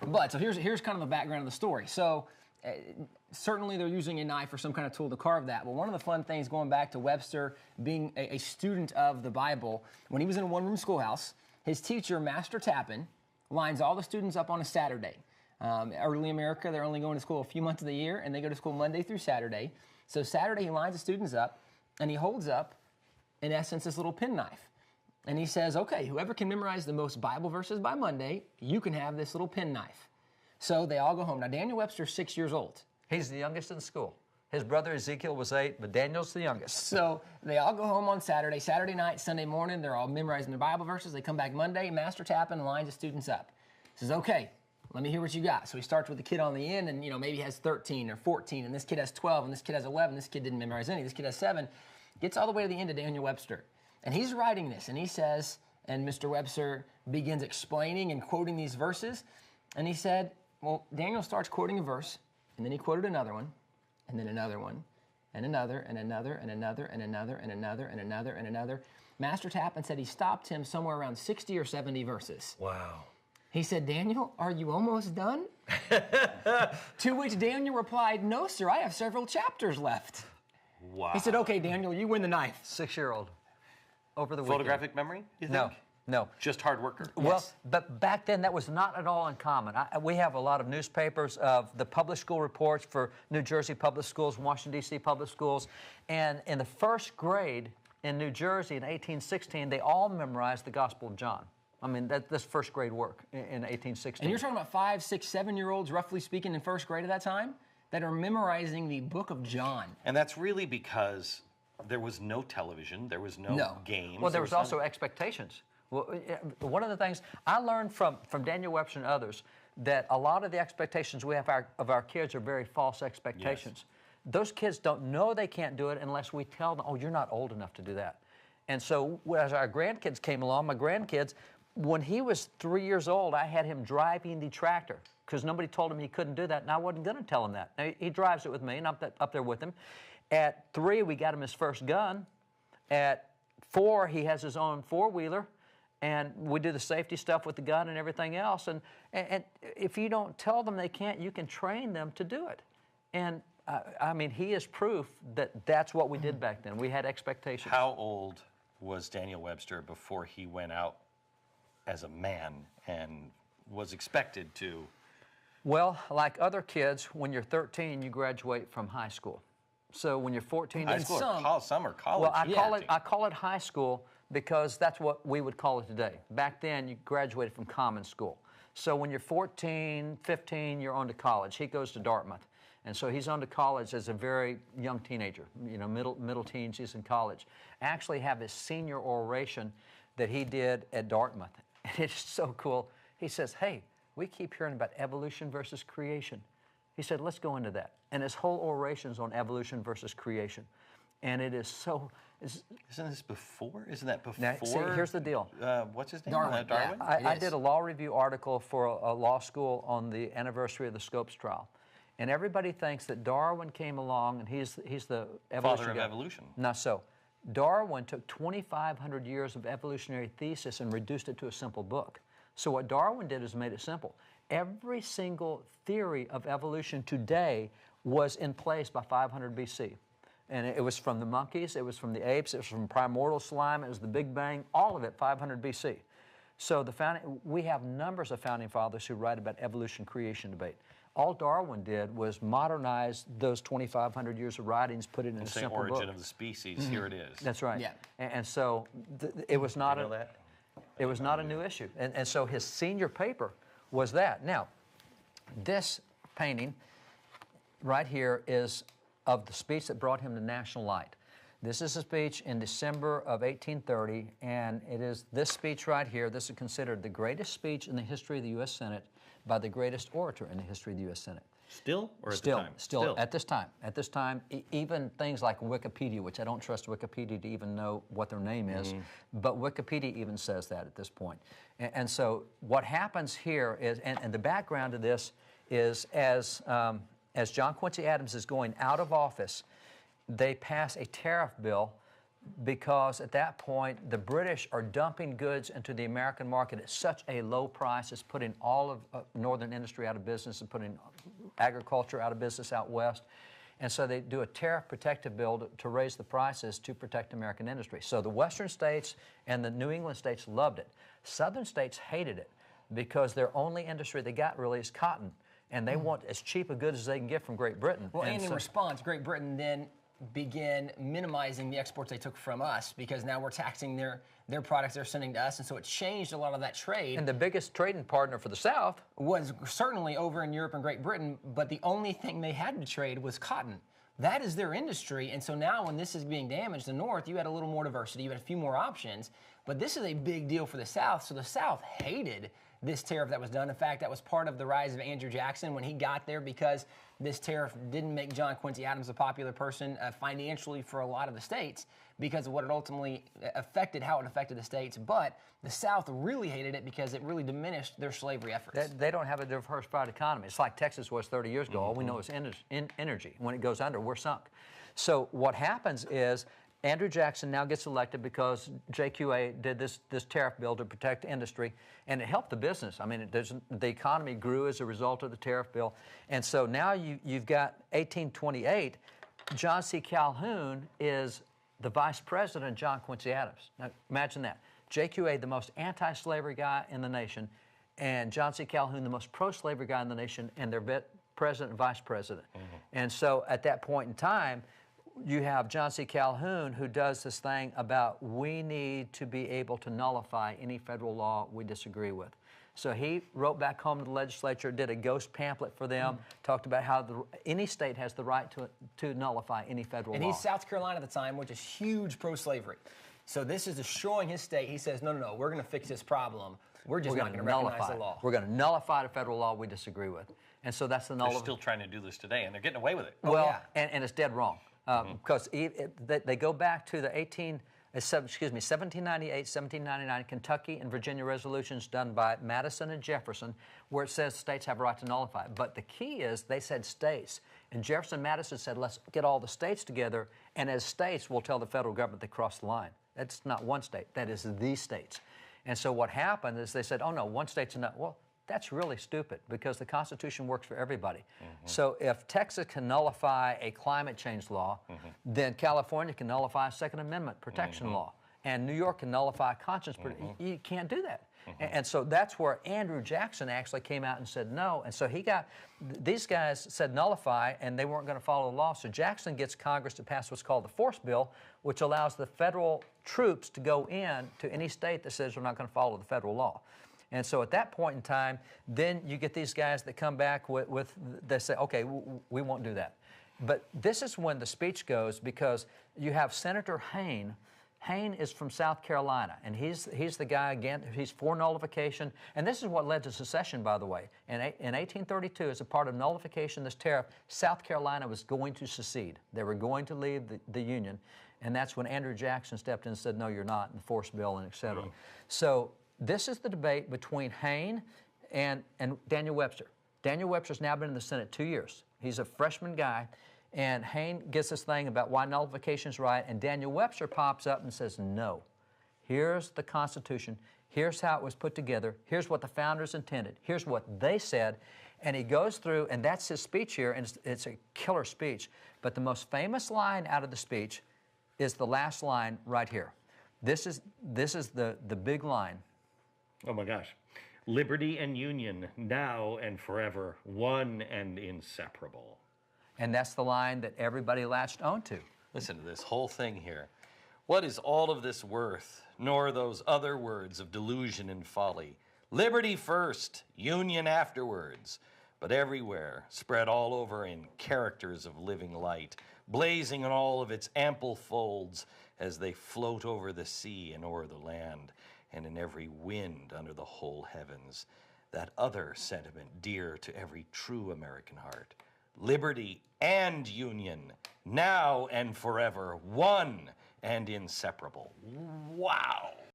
But so here's kind of the background of the story. So certainly they're using a knife or some kind of tool to carve that. But one of the fun things going back to Webster being a student of the Bible, when he was in a one-room schoolhouse, his teacher, Master Tappan, lines all the students up on a Saturday. Early America, they're only going to school a few months of the year, and they go to school Monday through Saturday. So Saturday, he lines the students up, and he holds up, in essence, this little penknife. And he says, okay, whoever can memorize the most Bible verses by Monday, you can have this little penknife. So they all go home. Now, Daniel Webster's 6 years old. He's the youngest in school. His brother Ezekiel was 8, but Daniel's the youngest. So they all go home on Saturday. Saturday night, Sunday morning, they're all memorizing their Bible verses. They come back Monday. Master Tappan lines the students up. He says, okay, let me hear what you got. So he starts with the kid on the end, and maybe he has 13 or 14, and this kid has 12, and this kid has 11. This kid didn't memorize any. This kid has 7. Gets all the way to the end of Daniel Webster. And he's writing this, and he says, and Mr. Webster begins explaining and quoting these verses. And he said, well, Daniel starts quoting a verse, and then he quoted another one, and then another one, and another, and another, and another, and another, and another, and another, and another. Master Tappan said he stopped him somewhere around 60 or 70 verses. Wow. He said, Daniel, are you almost done? To which Daniel replied, no, sir, I have several chapters left. Wow. He said, okay, Daniel, you win the knife. 6-year-old. Over the weekend. Photographic memory, you think? No. Just hard worker. Well, Yes. but back then that was not at all uncommon. We have a lot of newspapers of the public school reports for New Jersey public schools, Washington, D.C. public schools. And in the first grade in New Jersey in 1816, they all memorized the Gospel of John. I mean, that's first grade work in 1816. And you're talking about 5, 6, 7-year-olds, roughly speaking, in first grade at that time, that are memorizing the book of John. And that's really because there was no television, there was no games. Well, there was also expectations. Well, one of the things I learned from Daniel Webster and others, that a lot of the expectations we have of our kids are very false expectations. Yes. Those kids don't know they can't do it unless we tell them, oh, you're not old enough to do that. And so as our grandkids came along, my grandkids, when he was 3 years old, I had him driving the tractor because nobody told him he couldn't do that, and I wasn't going to tell him that. Now, he drives it with me, and I'm up there with him. At 3, we got him his first gun. At 4, he has his own four-wheeler, and we do the safety stuff with the gun and everything else. And if you don't tell them they can't, you can train them to do it. And, I mean, he is proof that that's what we did back then. We had expectations. How old was Daniel Webster before he went out as a man and was expected to? Well, like other kids, when you're 13, you graduate from high school. So when you're 14, High school or some are college. Well, I call it high school because that's what we would call it today. Back then, you graduated from common school. So when you're 14, 15, you're on to college. He goes to Dartmouth. And so he's on to college as a very young teenager, middle teens, he's in college. I actually have his senior oration that he did at Dartmouth. And it's so cool. He says, hey, we keep hearing about evolution versus creation. He said, let's go into that. And his whole oration's on evolution versus creation. And it is so... Isn't this before? Isn't that before? Now, see, here's the deal. What's his name? Darwin. Darwin? Yeah. I did a law review article for a law school on the anniversary of the Scopes trial. And everybody thinks that Darwin came along and he's the evolution Father of guy. evolution. Not so. Darwin took 2,500 years of evolutionary thesis and reduced it to a simple book. So what Darwin did is made it simple. Every single theory of evolution today was in place by 500 BC. And it was from the monkeys, it was from the apes, it was from primordial slime, it was the Big Bang, all of it 500 BC. So we have numbers of founding fathers who write about evolution creation debate. All Darwin did was modernize those 2,500 years of writings, put it in a simple book. Origin of the species, here it is. That's right. Yeah. And so it was not It was not a new issue. And so his senior paper was that. Now, this painting right here is of the speech that brought him to national light. This is a speech in December of 1830, and it is this speech right here. This is considered the greatest speech in the history of the U.S. Senate by the greatest orator in the history of the U.S. Senate. Still, or at Still, the time? still, at this time. At this time, even things like Wikipedia, which I don't trust Wikipedia to even know what their name is, but Wikipedia even says that at this point. And so what happens here is, and the background of this is as John Quincy Adams is going out of office, they pass a tariff bill because at that point, the British are dumping goods into the American market at such a low price. It's putting all of northern industry out of business and putting agriculture out of business out west. And so they do a tariff protective bill to raise the prices to protect American industry. So the western states and the New England states loved it. Southern states hated it because their only industry they got really is cotton. And they want as cheap a good as they can get from Great Britain. Well, and in response, Great Britain then began minimizing the exports they took from us because now we're taxing their products they're sending to us, and so it changed a lot of that trade. And the biggest trading partner for the South was certainly over in Europe and Great Britain, but the only thing they had to trade was cotton. That is their industry, and so now when this is being damaged, the North, you had a little more diversity, you had a few more options, but this is a big deal for the South, so the South hated this tariff that was done. In fact, that was part of the rise of Andrew Jackson when he got there because this tariff didn't make John Quincy Adams a popular person financially for a lot of the states because of what it ultimately affected, how it affected the states. But the South really hated it because it really diminished their slavery efforts. They don't have a diversified economy. It's like Texas was 30 years ago. All we know is energy. When it goes under, we're sunk. So what happens is Andrew Jackson now gets elected because JQA did this tariff bill to protect industry, and it helped the business. I mean, the economy grew as a result of the tariff bill. And so now you've got 1828, John C. Calhoun is the vice president of John Quincy Adams. Now, imagine that. JQA, the most anti-slavery guy in the nation, and John C. Calhoun, the most pro-slavery guy in the nation, and they're president and vice president. And so at that point in time, you have John C. Calhoun who does this thing about we need to be able to nullify any federal law we disagree with. So he wrote back home to the legislature, did a ghost pamphlet for them, talked about how any state has the right to nullify any federal law. And he's South Carolina at the time, which is huge pro-slavery. So this is destroying his state. He says, no, we're going to fix this problem. We're just not going to recognize the law. We're going to nullify the federal law we disagree with. And so that's the They're still trying to do this today, and they're getting away with it. Well, and it's dead wrong. Because they go back to the 1798, 1799 Kentucky and Virginia resolutions done by Madison and Jefferson, where it says states have a right to nullify. But the key is they said states. And Jefferson and Madison said, let's get all the states together, and as states, we'll tell the federal government they crossed the line. That's not one state. That is the states. And so what happened is they said, oh, no, one state's enough. Well, that's really stupid because the Constitution works for everybody. So if Texas can nullify a climate change law, then California can nullify a Second Amendment protection law, and New York can nullify conscience protection. You can't do that. And so that's where Andrew Jackson actually came out and said no. And so these guys said nullify, and they weren't going to follow the law. So Jackson gets Congress to pass what's called the Force Bill, which allows the federal troops to go in to any state that says we're not going to follow the federal law. And so at that point in time, then you get these guys that come back with they say, okay, we won't do that. But this is when the speech goes because you have Senator Hayne. Hayne is from South Carolina, and he's the guy, again, he's for nullification. And this is what led to secession, by the way. In 1832, as a part of nullification, this tariff, South Carolina was going to secede. They were going to leave the Union. And that's when Andrew Jackson stepped in and said, no, you're not, and the Force Bill, and et cetera. So this is the debate between Hayne and Daniel Webster. Daniel Webster's now been in the Senate 2 years. He's a freshman guy, and Hayne gets this thing about why nullification is right, and Daniel Webster pops up and says, no, here's the Constitution, here's how it was put together, here's what the founders intended, here's what they said, and he goes through, and that's his speech here, and it's a killer speech. But the most famous line out of the speech is the last line right here. This is the big line. Oh my gosh. Liberty and union, now and forever, one and inseparable. And that's the line that everybody latched onto. Listen to this whole thing here. What is all of this worth, nor those other words of delusion and folly? Liberty first, union afterwards, but everywhere, spread all over in characters of living light, blazing in all of its ample folds as they float over the sea and o'er the land, and in every wind under the whole heavens, that other sentiment dear to every true American heart. Liberty and union, now and forever, one and inseparable. Wow.